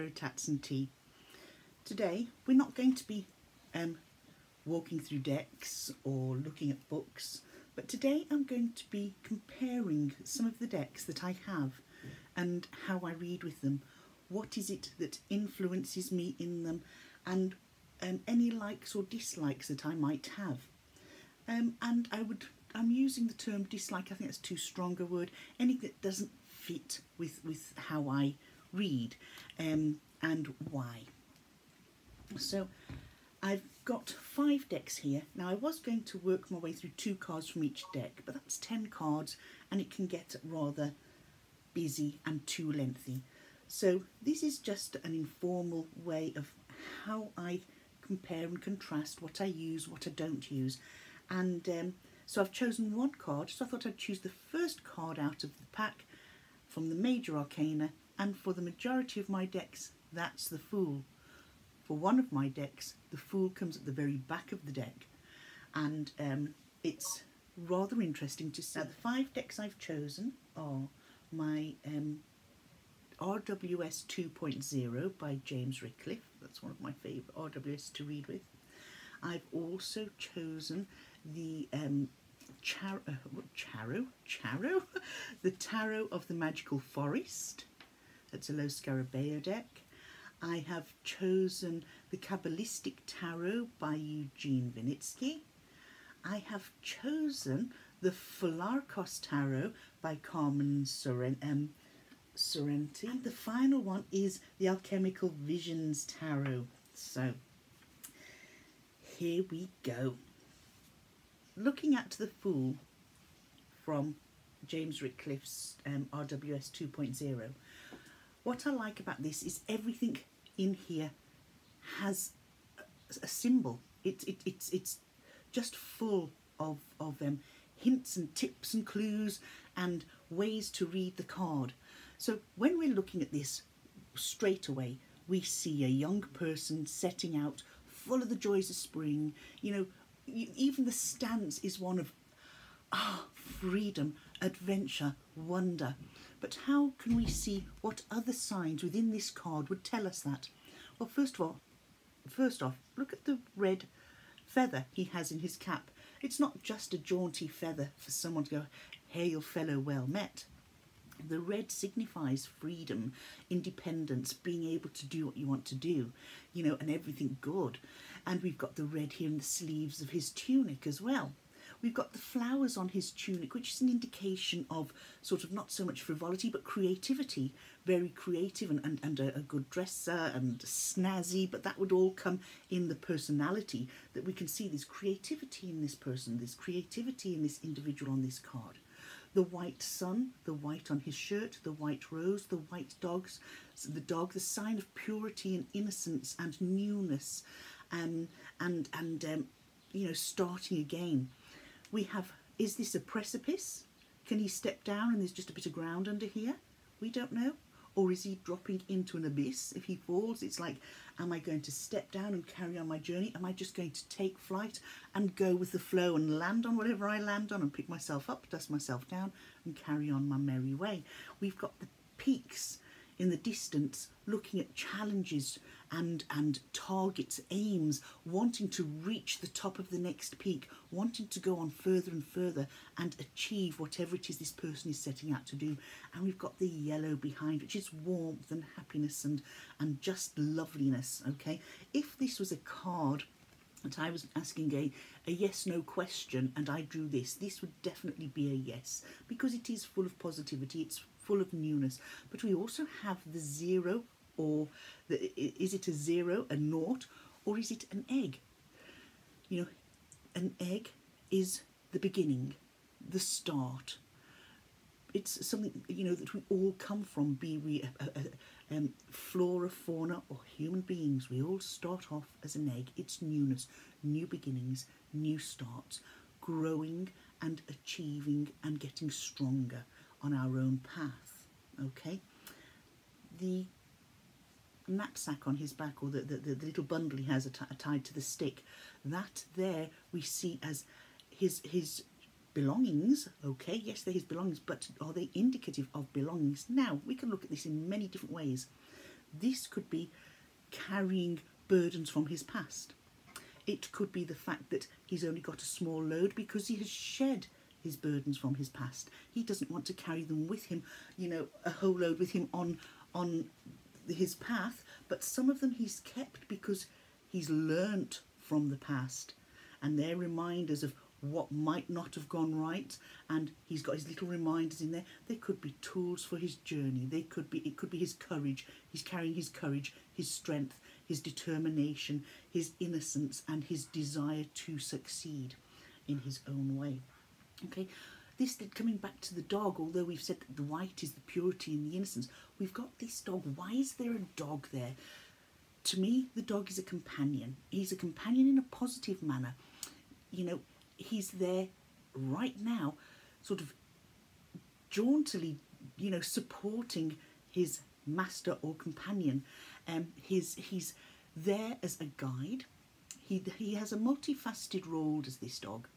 Tarot Tats and Tea. Today we're not going to be walking through decks or looking at books, but today I'm going to be comparing some of the decks that I have and how I read with them. What is it that influences me in them, and any likes or dislikes that I might have. And I'm using the term dislike, I think that's too strong a word, anything that doesn't fit with how I read and why. So I've got 5 decks here. Now I was going to work my way through 2 cards from each deck, but that's 10 cards and it can get rather busy and too lengthy. So this is just an informal way of how I compare and contrast what I use, what I don't use. And so I've chosen 1 card, so I thought I'd choose the first card out of the pack from the major arcana, and for the majority of my decks that's the Fool. For one of my decks the Fool comes at the very back of the deck, and it's rather interesting to see. Now the 5 decks I've chosen are my RWS 2.0 by James Rickliffe. That's one of my favourite RWS to read with. I've also chosen the the Tarot of the Magical Forest. That's a Los Scarabeo deck. I have chosen the Kabbalistic Tarot by Eugene Vinitsky. I have chosen the Folakus Tarot by Carmen Sorrenti. The final one is the Alchemical Visions Tarot. So here we go. Looking at the Fool from James Rickliffe's RWS 2.0, what I like about this is everything in here has a symbol. It's just full of hints and tips and clues and ways to read the card. So when we're looking at this, straight away we see a young person setting out full of the joys of spring. You know, even the stance is one of freedom, adventure, wonder. But how can we see what other signs within this card would tell us that? Well, first off, look at the red feather he has in his cap. It's not just a jaunty feather for someone to go, "Hail fellow, well met." The red signifies freedom, independence, being able to do what you want to do, you know, and everything good. And we've got the red here in the sleeves of his tunic as well. We've got the flowers on his tunic, which is an indication of sort of not so much frivolity, but creativity. Very creative and a good dresser and snazzy, but that would all come in the personality, that we can see there's creativity in this person, there's creativity in this individual on this card. The white sun, the white on his shirt, the white rose, the white dogs, the dog, the sign of purity and innocence and newness, and you know, starting again. We have, is this a precipice? Can he step down and there's just a bit of ground under here? We don't know. Or is he dropping into an abyss? If he falls, it's like, am I going to step down and carry on my journey? Am I just going to take flight and go with the flow and land on whatever I land on and pick myself up, dust myself down and carry on my merry way? We've got the peaks in the distance, looking at challenges and targets, aims, wanting to reach the top of the next peak, wanting to go on further and further and achieve whatever it is this person is setting out to do. And we've got the yellow behind, which is warmth and happiness and just loveliness. Okay, if this was a card that I was asking a yes/no question and I drew this would definitely be a yes, because it is full of positivity, it's full of newness. But we also have the 0, or is it a 0, a naught, or is it an egg? You know, an egg is the beginning, the start. It's something, you know, that we all come from, be we flora, fauna, or human beings. We all start off as an egg. It's newness, new beginnings, new starts, growing and achieving and getting stronger on our own path. Okay, the knapsack on his back, or the little bundle he has tied to the stick, that there we see as his belongings. Okay, yes, they're his belongings, but are they indicative of belongings? Now we can look at this in many different ways. This could be carrying burdens from his past. It could be the fact that he's only got a small load because he has shed his burdens from his past. He doesn't want to carry them with him, you know, a whole load with him on his path, but some of them he's kept because he's learnt from the past, and they're reminders of what might not have gone right, and he's got his little reminders in there. They could be tools for his journey. It could be his courage. He's carrying his courage, his strength, his determination, his innocence, and his desire to succeed in his own way. Okay, this, coming back to the dog, although we've said that the white is the purity and the innocence, we've got this dog. Why is there a dog there? To me, the dog is a companion. He's a companion in a positive manner. You know, he's there right now, sort of jauntily, you know, supporting his master or companion. He's there as a guide. He has a multifaceted role as this dog.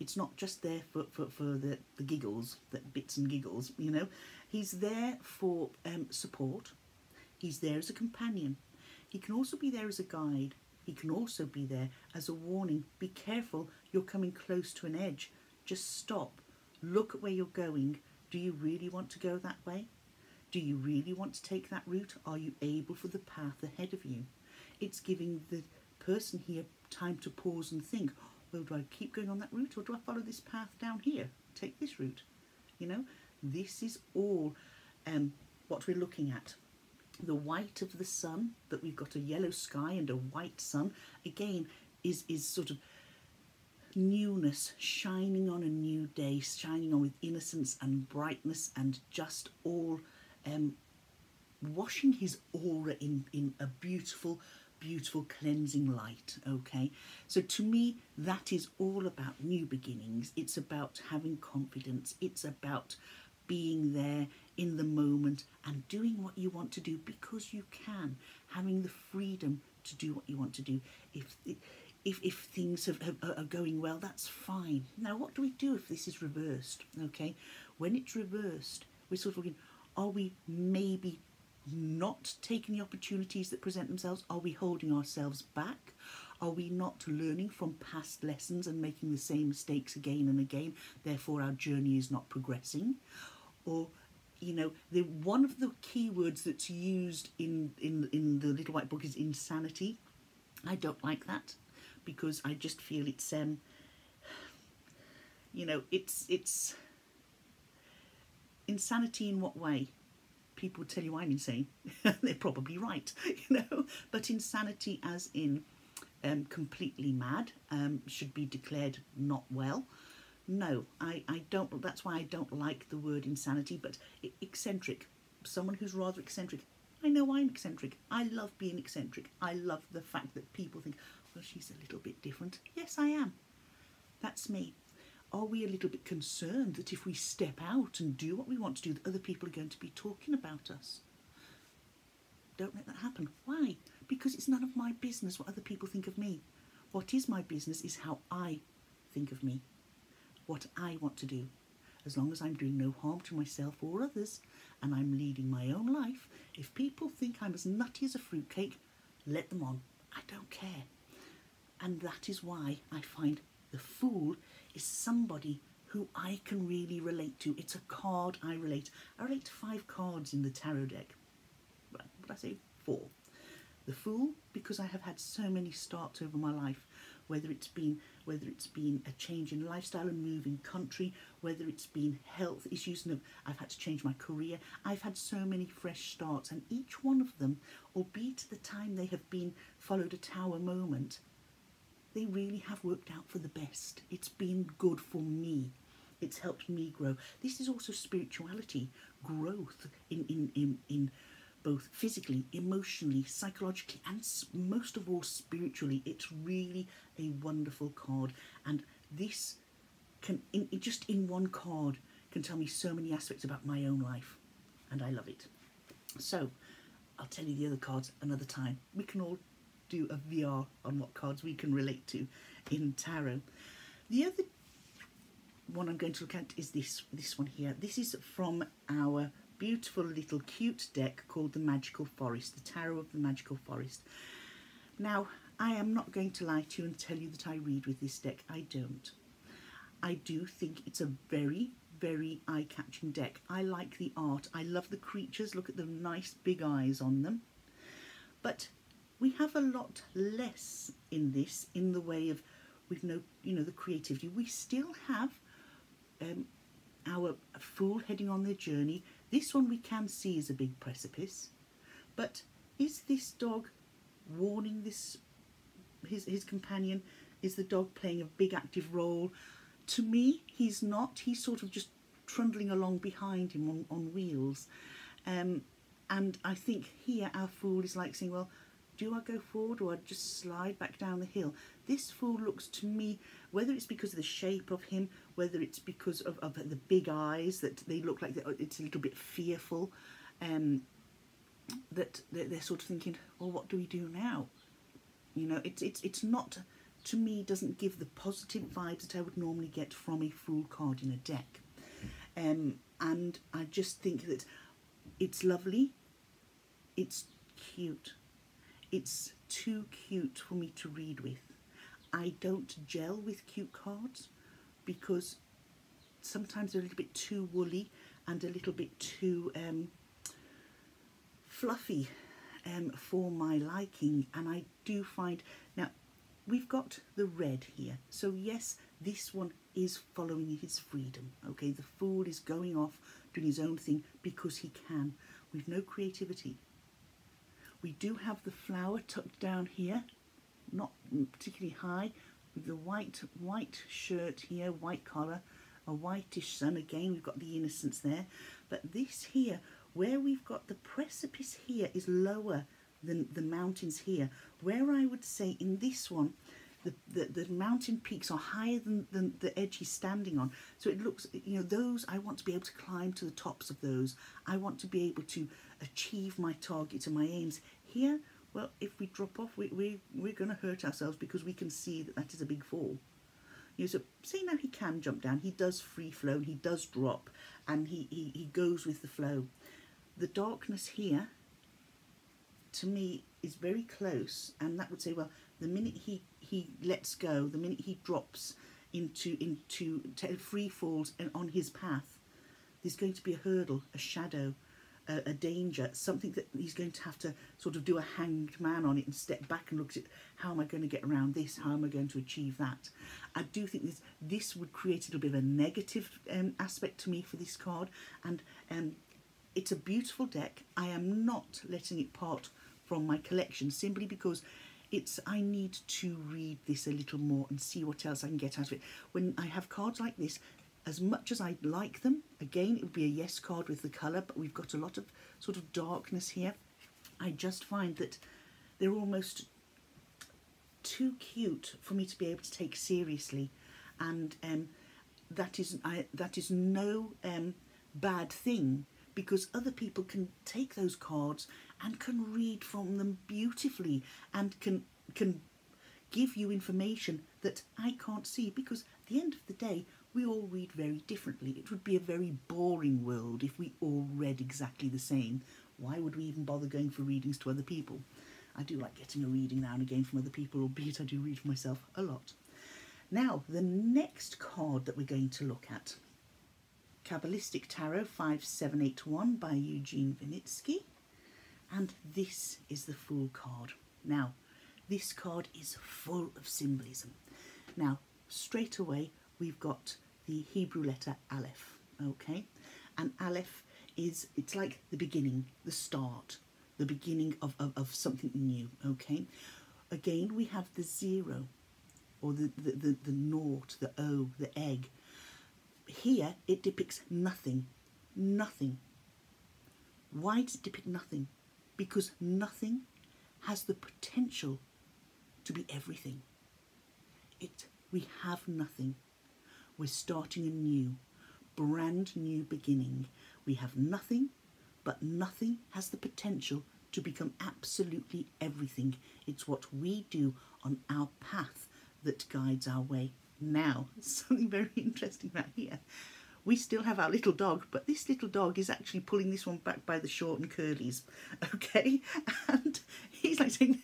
It's not just there for the giggles, the bits and giggles, you know. He's there for support. He's there as a companion. He can also be there as a guide. He can also be there as a warning. Be careful, you're coming close to an edge. Just stop. Look at where you're going. Do you really want to go that way? Do you really want to take that route? Are you able for the path ahead of you? It's giving the person here time to pause and think, well, do I keep going on that route, or do I follow this path down here? Take this route. You know, this is all what we're looking at. The white of the sun, that we've got a yellow sky and a white sun, again, is sort of newness, shining on a new day, shining on with innocence and brightness, and just all washing his aura in a beautiful, beautiful cleansing light. Okay, so to me, that is all about new beginnings. It's about having confidence. It's about being there in the moment and doing what you want to do because you can, having the freedom to do what you want to do. If things are going well, that's fine. Now, what do we do if this is reversed? Okay, when it's reversed, we're sort of looking, are we maybe not taking the opportunities that present themselves? Are we holding ourselves back? Are we not learning from past lessons and making the same mistakes again and again? Therefore, our journey is not progressing. Or, you know, one of the key words that's used in the Little White Book is insanity. I don't like that because I just feel it's you know, it's insanity in what way? People would tell you I'm insane. They're probably right, you know. But insanity as in completely mad, should be declared not well. No, I don't. That's why I don't like the word insanity. But eccentric, someone who's rather eccentric. I know I'm eccentric. I love being eccentric. I love the fact that people think, well, she's a little bit different. Yes, I am. That's me. Are we a little bit concerned that if we step out and do what we want to do, that other people are going to be talking about us? Don't let that happen. Why? Because it's none of my business what other people think of me. What is my business is how I think of me, what I want to do. As long as I'm doing no harm to myself or others, and I'm leading my own life, if people think I'm as nutty as a fruitcake, let them on. I don't care. And that is why I find the Fool is somebody who I can really relate to. It's a card I relate. I relate to 5 cards in the tarot deck. What did I say? 4. The Fool, because I have had so many starts over my life, whether it's been a change in lifestyle and moving country, whether it's been health issues, and I've had to change my career. I've had so many fresh starts, and each one of them, albeit at the time they have been followed a tower moment, they really have worked out for the best. It's been good for me. It's helped me grow. This is also spirituality, growth in both physically, emotionally, psychologically, and most of all spiritually. It's really a wonderful card, and this can, just in one card, can tell me so many aspects about my own life, and I love it. So I'll tell you the other cards another time. We can all do a VR on what cards we can relate to in tarot. The other one I'm going to look at is this one here. This is from our beautiful little cute deck called the Magical Forest, the Tarot of the Magical Forest. Now, I am not going to lie to you and tell you that I read with this deck. I don't. I do think it's a very, very eye-catching deck. I like the art. I love the creatures. Look at the nice big eyes on them. But we have a lot less in this, in the way of, we've no, you know, the creativity. We still have our fool heading on their journey. This one we can see is a big precipice. But is this dog warning this his companion? Is the dog playing a big active role? To me, he's not. He's sort of just trundling along behind him on wheels. And I think here our fool is like saying, well, do I go forward or I just slide back down the hill? This fool looks to me, whether it's because of the shape of him, whether it's because of the big eyes, that they look like it's a little bit fearful, that they're sort of thinking, well, what do we do now? You know, it's not, to me, doesn't give the positive vibes that I would normally get from a fool card in a deck. And I just think that it's lovely, it's cute. It's too cute for me to read with. I don't gel with cute cards because sometimes they're a little bit too woolly and a little bit too fluffy for my liking. And I do find, now we've got the red here. So yes, this one is following his freedom. Okay, the fool is going off doing his own thing because he can, with no creativity. We do have the flower tucked down here, not particularly high, with the white shirt here, white collar, a whitish sun. Again, we've got the innocence there. But this here, where we've got the precipice here, is lower than the mountains here. Where I would say in this one, the mountain peaks are higher than the edge he's standing on. So it looks, you know, those, I want to be able to climb to the tops of those. I want to be able to achieve my targets and my aims. Here, well, if we drop off, we're going to hurt ourselves because we can see that is a big fall. You know, so say now he can jump down, he does free flow, he does drop, and he goes with the flow. The darkness here, to me, is very close, and that would say, well, the minute he lets go, the minute he drops into free falls and on his path, there's going to be a hurdle, a shadow, a danger, something that he's going to have to sort of do a hanged man on it and step back and look at, how am I going to get around this? How am I going to achieve that? I do think this would create a little bit of a negative aspect to me for this card, and it's a beautiful deck. I am not letting it part from my collection simply because I need to read this a little more and see what else I can get out of it. When I have cards like this, as much as I like them, again, it would be a yes card with the colour, but we've got a lot of sort of darkness here. I just find that they're almost too cute for me to be able to take seriously, and that is no bad thing, because other people can take those cards and can read from them beautifully and can give you information that I can't see, because at the end of the day, we all read very differently. It would be a very boring world if we all read exactly the same. Why would we even bother going for readings to other people? I do like getting a reading now and again from other people, albeit I do read for myself a lot. Now, the next card that we're going to look at, Kabbalistic Tarot 5781 by Eugene Vinitsky, and this is the Fool card. Now, this card is full of symbolism. Now, straight away, we've got the Hebrew letter Aleph, okay? And Aleph it's like the beginning, the start, the beginning of something new, okay? Again, we have the zero, or the naught, the O, the egg. Here, it depicts nothing, nothing. Why does it depict nothing? Because nothing has the potential to be everything. We have nothing. We're starting a new, brand new beginning. We have nothing, but nothing has the potential to become absolutely everything. It's what we do on our path that guides our way. Now, something very interesting right here. we still have our little dog, but this little dog is actually pulling this one back by the short and curlies, okay? And he's like saying,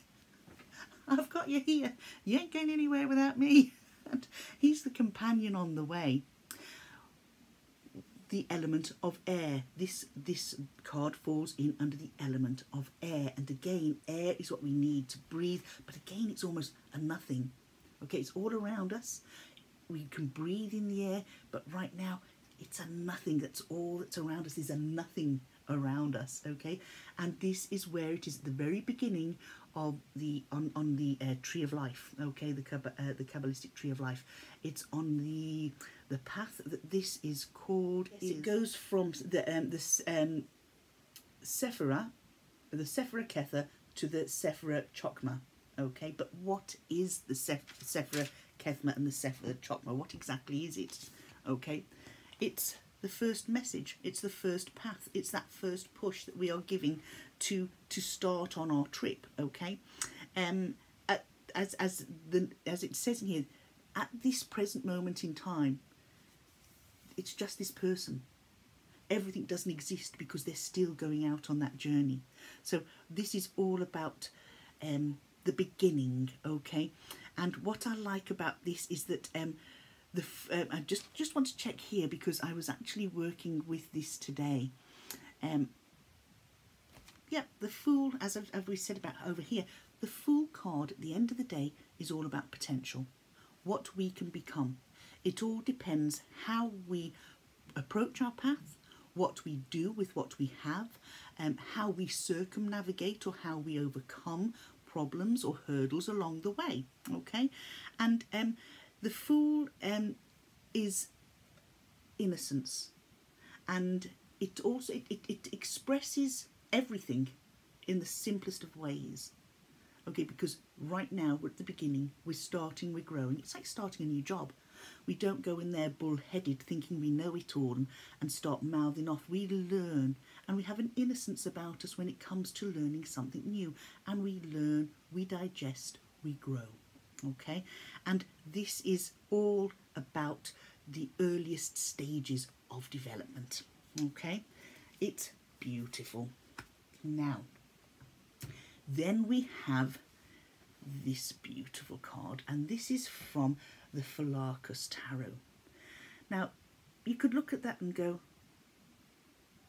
I've got you here. You ain't going anywhere without me. And he's the companion on the way. The element of air. This card falls in under the element of air. And again, air is what we need to breathe. But again, it's almost a nothing. Okay, it's all around us. We can breathe in the air, but right now it's a nothing. That's all that's around us. There's a nothing around us, okay? And this is where it is at the very beginning of the on the tree of life, okay? The Kabbalistic tree of life. It's on the path that this is called. Yes, it goes from the Sephira, the Sephira Kether to the Sephira Chokmah, okay? But what is the Sephira Kethma and the Sephira Chokmah? What exactly is it? Okay, it's the first message. It's the first path. It's that first push that we are giving to start on our trip. Okay, as it says in here, at this present moment in time, it's just this person. Everything doesn't exist because they're still going out on that journey. So this is all about the beginning. Okay. And what I like about this is that I just want to check here because I was actually working with this today. Yeah, the Fool, as we said about over here, the Fool card at the end of the day is all about potential, what we can become. It all depends how we approach our path, what we do with what we have, how we circumnavigate or how we overcome problems or hurdles along the way, okay? And the Fool is innocence, and it also it expresses everything in the simplest of ways, okay? Because right now we're at the beginning, we're starting, we're growing. It's like starting a new job. We don't go in there bullheaded thinking we know it all and start mouthing off. We learn, and we have an innocence about us when it comes to learning something new. And we learn, we digest, we grow. Okay? And this is all about the earliest stages of development. Okay? It's beautiful. Now, then we have this beautiful card, and this is from the Folakus Tarot. Now, you could look at that and go,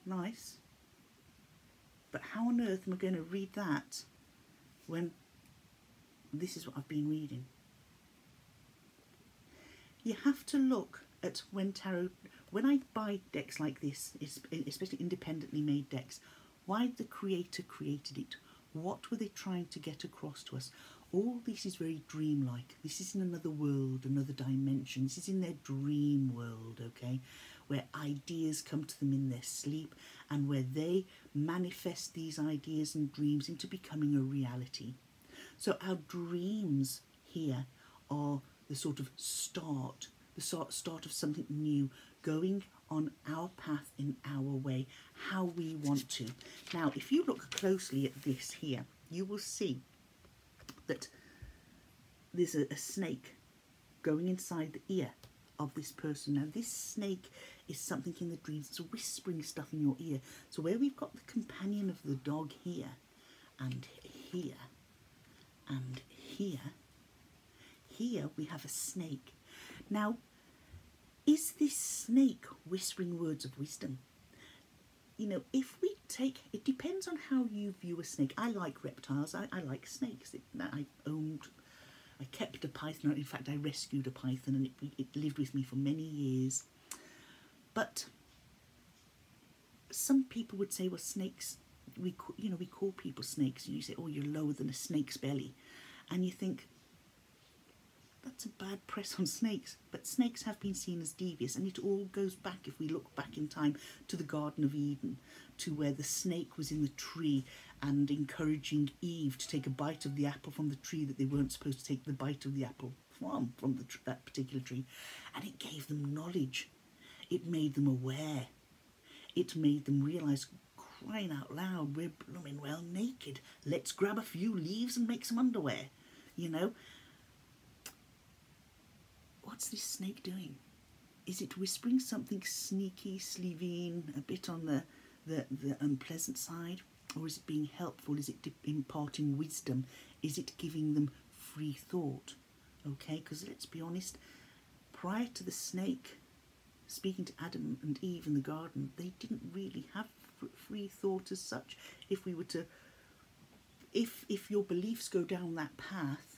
nice, but how on earth am I going to read that when this is what I've been reading? You have to look at when I buy decks like this, especially independently made decks, why the creator created it. What were they trying to get across to us? All this is very dreamlike. This is in another world, another dimension. This is in their dream world, okay? Where ideas come to them in their sleep and where they manifest these ideas and dreams into becoming a reality. So our dreams here are the sort of start, the start of something new, going on our path in our way, how we want to. Now, if you look closely at this here, you will see that there's a snake going inside the ear of this person. Now, this snake is something in the dreams. It's whispering stuff in your ear. So where we've got the companion of the dog here, and here, and here, here we have a snake. Now, is this snake whispering words of wisdom? You know, if we take, it depends on how you view a snake. I like reptiles. I like snakes. I kept a python. In fact, I rescued a python, and it lived with me for many years. But some people would say, well, snakes, we call people snakes. And you say, oh, you're lower than a snake's belly. And you think, that's a bad press on snakes, but snakes have been seen as devious, and it all goes back, if we look back in time, to the Garden of Eden, to where the snake was in the tree and encouraging Eve to take a bite of the apple from the tree that they weren't supposed to take the bite of the apple from that particular tree. And it gave them knowledge. It made them aware. It made them realise, crying out loud, we're blooming well naked. Let's grab a few leaves and make some underwear, you know. What's this snake doing? is it whispering something sneaky, Slevine, a bit on the unpleasant side? Or is it being helpful? Is it imparting wisdom? Is it giving them free thought? Okay, because let's be honest, prior to the snake speaking to Adam and Eve in the garden, they didn't really have free thought as such. If we were to, if your beliefs go down that path,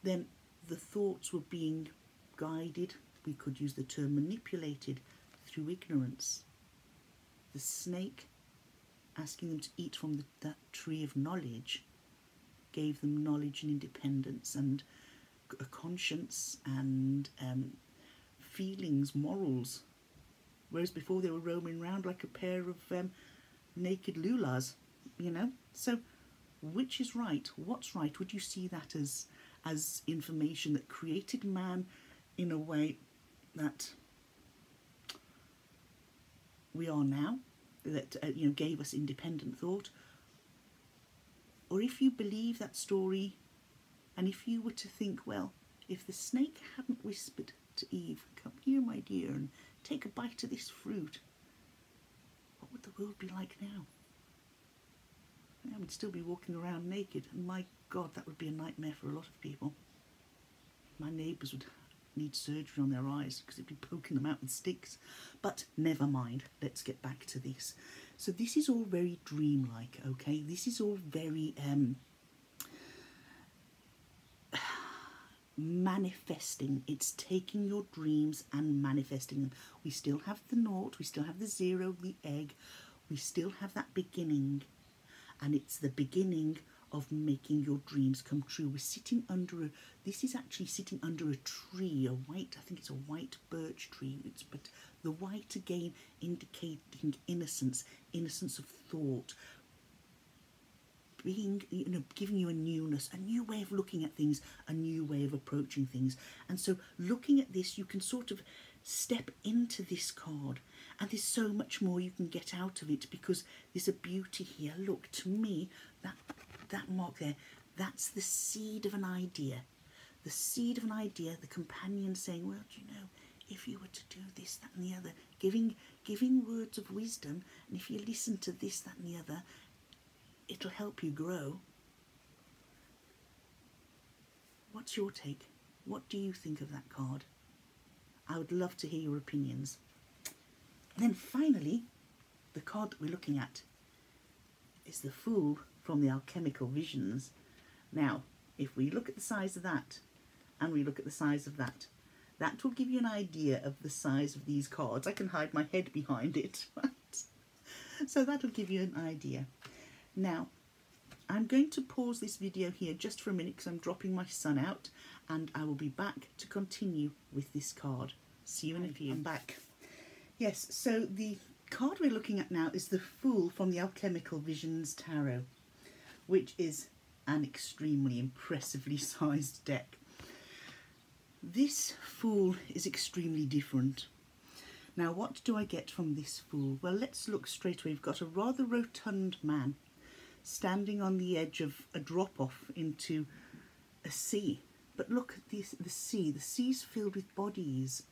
then the thoughts were being guided, we could use the term manipulated, through ignorance. The snake asking them to eat from that tree of knowledge gave them knowledge and independence and a conscience and feelings, morals, whereas before they were roaming around like a pair of naked lulas, you know. So which is right? What's right? Would you see that as information that created man in a way that we are now, that you know, gave us independent thought? Or if you believe that story, and if you were to think, well, if the snake hadn't whispered to Eve, come here my dear and take a bite of this fruit, what would the world be like now? I would still be walking around naked, and my God, that would be a nightmare for a lot of people. My neighbours would need surgery on their eyes because they'd be poking them out with sticks. But never mind, let's get back to this. So this is all very dreamlike, okay? This is all very manifesting. It's taking your dreams and manifesting them. We still have the naught, we still have the zero, the egg, we still have that beginning, and it's the beginning of making your dreams come true. We're sitting under this is actually sitting under a tree, a white, I think it's a white birch tree, but the white again indicating innocence of thought, being, you know, giving you a newness, a new way of looking at things, a new way of approaching things. And so looking at this, you can sort of step into this card, and there's so much more you can get out of it, because there's a beauty here. Look, to me, that mark there, that's the seed of an idea. The seed of an idea, the companion saying, well, do you know, if you were to do this, that and the other, giving words of wisdom, and if you listen to this, that and the other, it'll help you grow. What's your take? What do you think of that card? I would love to hear your opinions. And then finally, the card that we're looking at is the Fool from the Alchemical Visions. Now, if we look at the size of that, and we look at the size of that, that will give you an idea of the size of these cards. I can hide my head behind it, right? So that'll give you an idea. Now, I'm going to pause this video here just for a minute because I'm dropping my son out, and I will be back to continue with this card. See you in a few. I'm back. Yes, so the card we're looking at now is the Fool from the Alchemical Visions Tarot, which is an extremely impressively sized deck. This Fool is extremely different. Now, what do I get from this Fool? Well, let's look straight away. We've got a rather rotund man standing on the edge of a drop-off into a sea. But look at this, the sea. The sea's filled with bodies.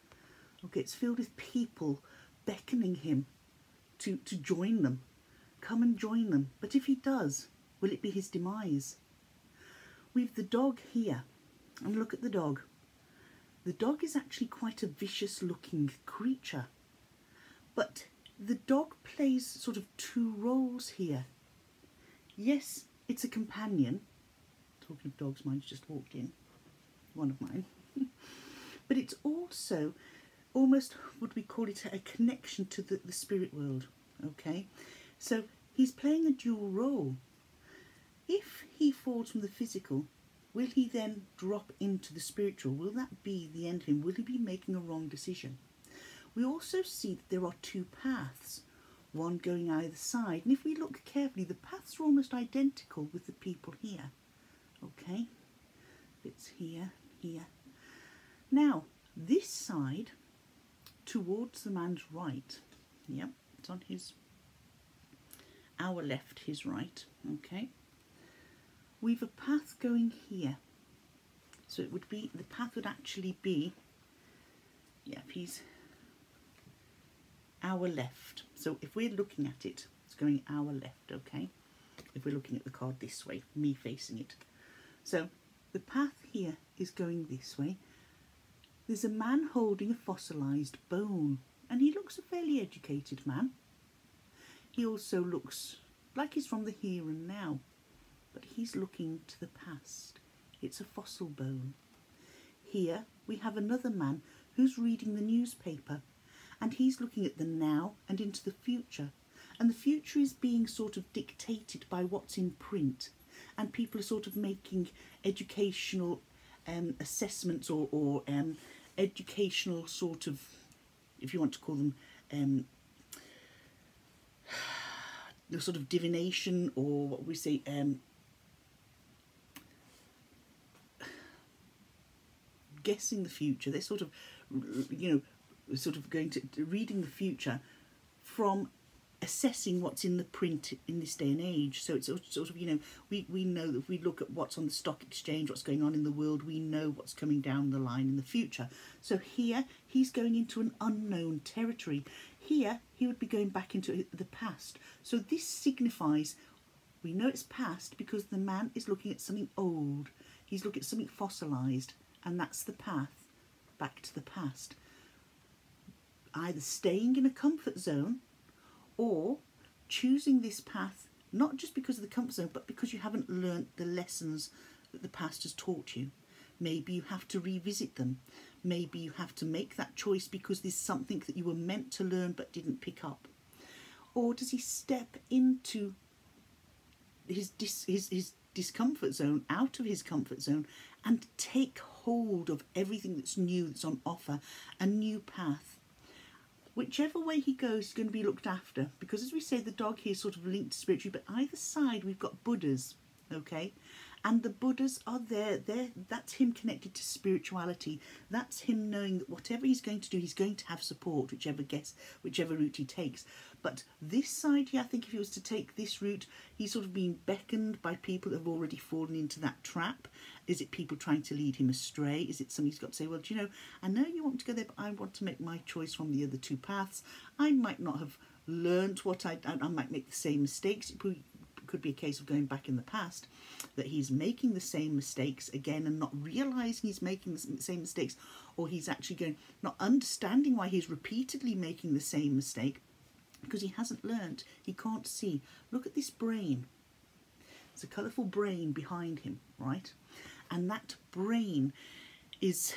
Okay, it's filled with people beckoning him to join them. Come and join them. But if he does, will it be his demise? We've the dog here. And look at the dog. The dog is actually quite a vicious looking creature. But the dog plays sort of two roles here. Yes, it's a companion. Talking of dogs, mine's just walked in. One of mine. But it's also almost, would we call it, a connection to the spirit world. Okay, so he's playing a dual role. If he falls from the physical, will he then drop into the spiritual? Will that be the end of him? Will he be making a wrong decision? We also see that there are two paths, one going either side. And if we look carefully, the paths are almost identical with the people here. Okay, it's here, here. Now, this side, towards the man's right, yep, it's on our left, his right, okay. We've a path going here. So it would be, the path would actually be, yeah, he's our left. So if we're looking at it, it's going our left, okay? If we're looking at the card this way, me facing it. So the path here is going this way. There's a man holding a fossilised bone, and he looks a fairly educated man. He also looks like he's from the here and now, but he's looking to the past. It's a fossil bone. Here we have another man who's reading the newspaper, and he's looking at the now and into the future. And the future is being sort of dictated by what's in print, and people are sort of making educational assessments or educational sort of, if you want to call them, the sort of divination, or what we say, guessing the future. They're sort of, you know, sort of going to reading the future from assessing what's in the print in this day and age. So it's sort of, you know, we know that if we look at what's on the stock exchange, what's going on in the world, we know what's coming down the line in the future. So here he's going into an unknown territory. Here he would be going back into the past. So this signifies, we know it's past because the man is looking at something old. He's looking at something fossilised, and that's the path back to the past. Either staying in a comfort zone or choosing this path, not just because of the comfort zone, but because you haven't learnt the lessons that the past has taught you. Maybe you have to revisit them. Maybe you have to make that choice because there's something that you were meant to learn but didn't pick up. Or does he step into his discomfort zone, out of his comfort zone, and take hold of everything that's new, that's on offer, a new path? Whichever way he goes, he's going to be looked after, because as we say, the dog here is sort of linked to spirituality, but either side we've got Buddhas, okay? And the Buddhas are there. That's him connected to spirituality. That's him knowing that whatever he's going to do, he's going to have support, whichever route he takes. But this side here, I think if he was to take this route, he's sort of being beckoned by people that have already fallen into that trap. Is it people trying to lead him astray? Is it something he's got to say, well, do you know, I know you want to go there, but I want to make my choice from the other two paths. I might not have learned what I might make the same mistakes. It could be a case of going back in the past, that he's making the same mistakes again and not realising he's making the same mistakes, or he's actually going, not understanding why he's repeatedly making the same mistake, because he hasn't learnt, he can't see. Look at this brain. It's a colourful brain behind him, right? And that brain is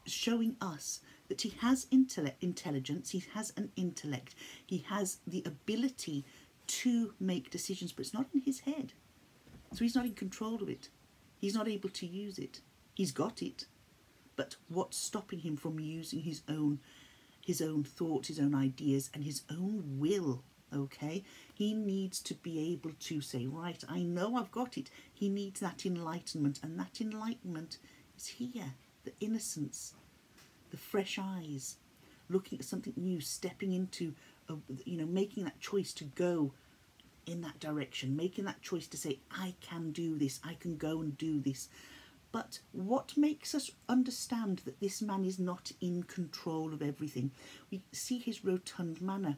showing us that he has intelligence, he has an intellect, he has the ability to make decisions, but it's not in his head. So he's not in control of it. He's not able to use it. He's got it, but what's stopping him from using his own thoughts, his own ideas, and his own will? Okay, he needs to be able to say, right, I know I've got it. He needs that enlightenment, and that enlightenment is here. The innocence, the fresh eyes, looking at something new, stepping into, making that choice to go in that direction, making that choice to say, I can do this, I can go and do this. But what makes us understand that this man is not in control of everything? We see his rotund manner,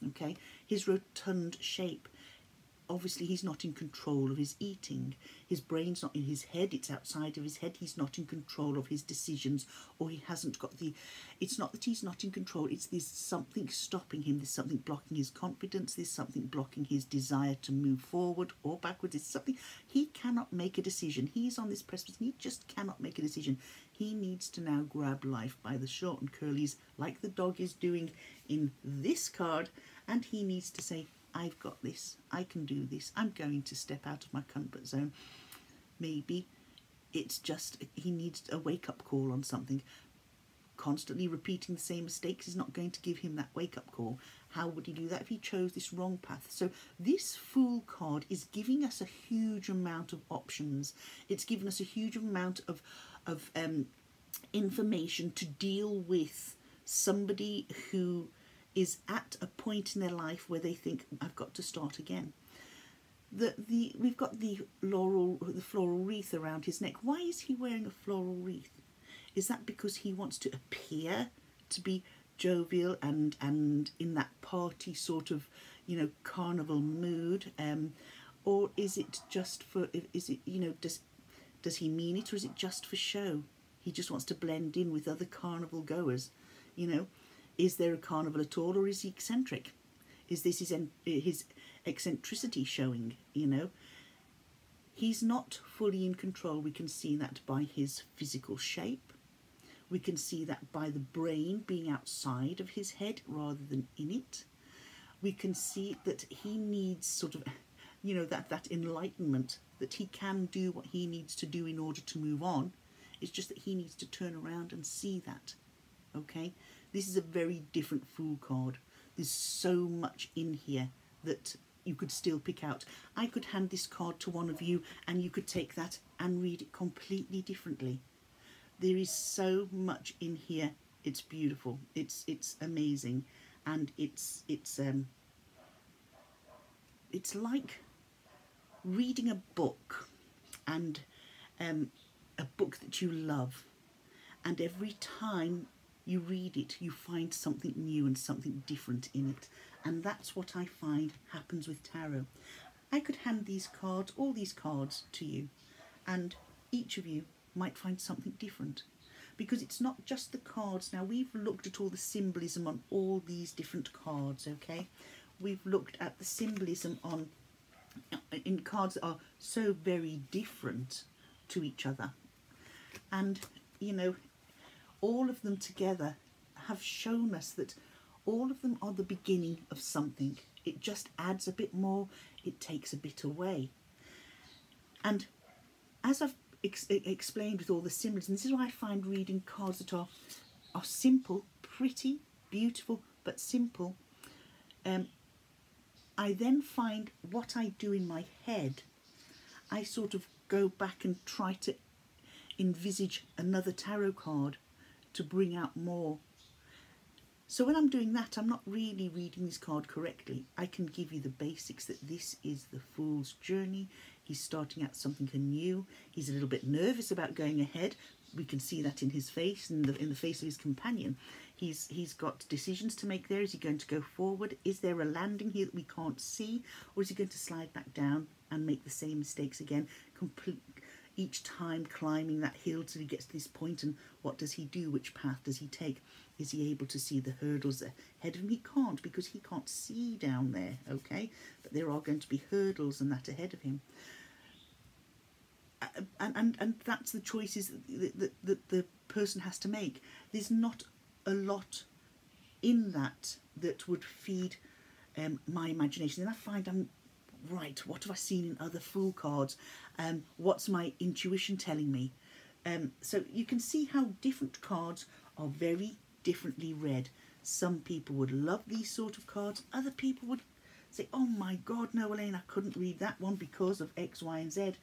okay, his rotund shape. Obviously, he's not in control of his eating. His brain's not in his head, it's outside of his head. He's not in control of his decisions, or he hasn't got the... It's not that he's not in control, it's there's something stopping him, there's something blocking his confidence, there's something blocking his desire to move forward or backwards. It's something... He cannot make a decision. He's on this precipice and he just cannot make a decision. He needs to now grab life by the short and curlies, like the dog is doing in this card, and he needs to say, I've got this, I can do this, I'm going to step out of my comfort zone. Maybe it's just he needs a wake-up call on something. Constantly repeating the same mistakes is not going to give him that wake-up call. How would he do that if he chose this wrong path? So this Fool card is giving us a huge amount of options. It's given us a huge amount of information to deal with somebody who is at a point in their life where they think, I've got to start again. We've got the floral wreath around his neck. Why is he wearing a floral wreath? Is that because he wants to appear to be jovial and in that party sort of, you know, carnival mood, or is it just for, is it, you know, does he mean it, or is it just for show? He just wants to blend in with other carnival goers, you know. Is there a carnival at all, or is he eccentric? Is this his eccentricity showing, you know? He's not fully in control. We can see that by his physical shape. We can see that by the brain being outside of his head rather than in it. We can see that he needs sort of, you know, that enlightenment, that he can do what he needs to do in order to move on. It's just that he needs to turn around and see that, okay? This is a very different Fool card. There's so much in here that you could still pick out. I could hand this card to one of you and you could take that and read it completely differently. There is so much in here. It's beautiful. It's amazing, and it's like reading a book, and a book that you love, and every time you read it you find something new and something different in it, and that's what I find happens with tarot. I could hand these cards, all these cards, to you, and each of you might find something different, because it's not just the cards. Now, we've looked at all the symbolism on all these different cards, okay? We've looked at the symbolism on in cards that are so very different to each other, and you know, all of them together have shown us that all of them are the beginning of something. It just adds a bit more, it takes a bit away. And as I've explained with all the symbols, and this is why I find reading cards that are simple, pretty, beautiful, but simple, I then find what I do in my head, I sort of go back and try to envisage another tarot card to bring out more. So when I'm doing that, I'm not really reading this card correctly. I can give you the basics, that this is the Fool's journey. He's starting out something anew. He's a little bit nervous about going ahead. We can see that in his face and in the face of his companion. He's got decisions to make there. Is he going to go forward? Is there a landing here that we can't see? Or is he going to slide back down and make the same mistakes again, each time climbing that hill till he gets to this point? And what does he do? Which path does he take? Is he able to see the hurdles ahead of him? He can't, because he can't see down there, okay? But there are going to be hurdles and that ahead of him. And that's the choices that the person has to make. There's not a lot in that would feed my imagination. And I find I'm right, what have I seen in other Fool cards? What's my intuition telling me? So you can see how different cards are very differently read. Some people would love these sort of cards. Other people would say, oh my God, no, Elaine, I couldn't read that one because of X, Y, and Z.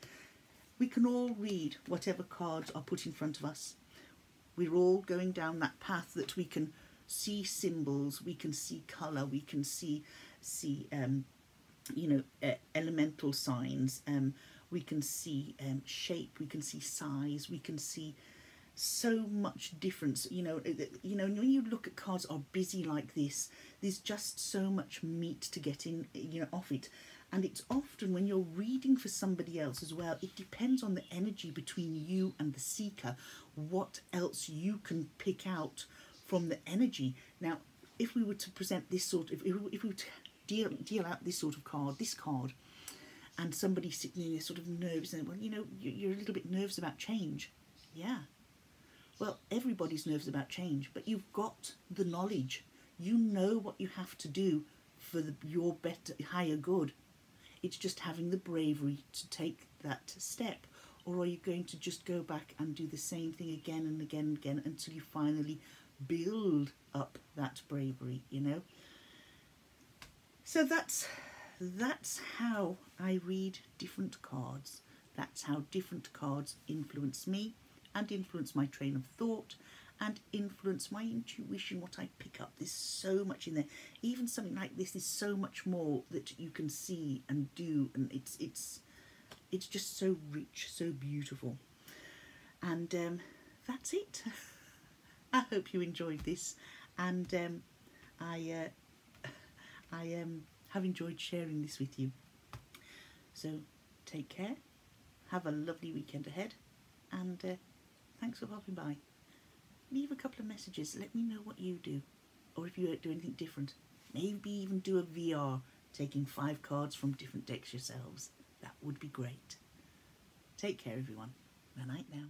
We can all read whatever cards are put in front of us. We're all going down that path that we can see symbols, we can see colour, we can see you know, elemental signs, we can see shape, we can see size, we can see so much difference. You know, when you look at cards that are busy like this, there's just so much meat to get in, you know, off it. And it's often when you're reading for somebody else as well, it depends on the energy between you and the seeker, what else you can pick out from the energy. Now, if we were to present this sort of, if we were to deal out this sort of card, this card, and somebody sitting there sort of nervous, and well, you know, you're a little bit nervous about change. Yeah. Well, everybody's nervous about change, but you've got the knowledge. You know what you have to do for your better, higher good. It's just having the bravery to take that step. Or are you going to just go back and do the same thing again and again and again until you finally build up that bravery, you know? So that's how I read different cards. That's how different cards influence me and influence my train of thought and influence my intuition, what I pick up. There's so much in there. Even something like this is so much more that you can see and do, and it's just so rich, so beautiful. And that's it. I hope you enjoyed this, and I have enjoyed sharing this with you. So take care, have a lovely weekend ahead, and thanks for popping by. Leave a couple of messages, let me know what you do, or if you do anything different. Maybe even do a VR, taking 5 cards from different decks yourselves. That would be great. Take care everyone. Good night now.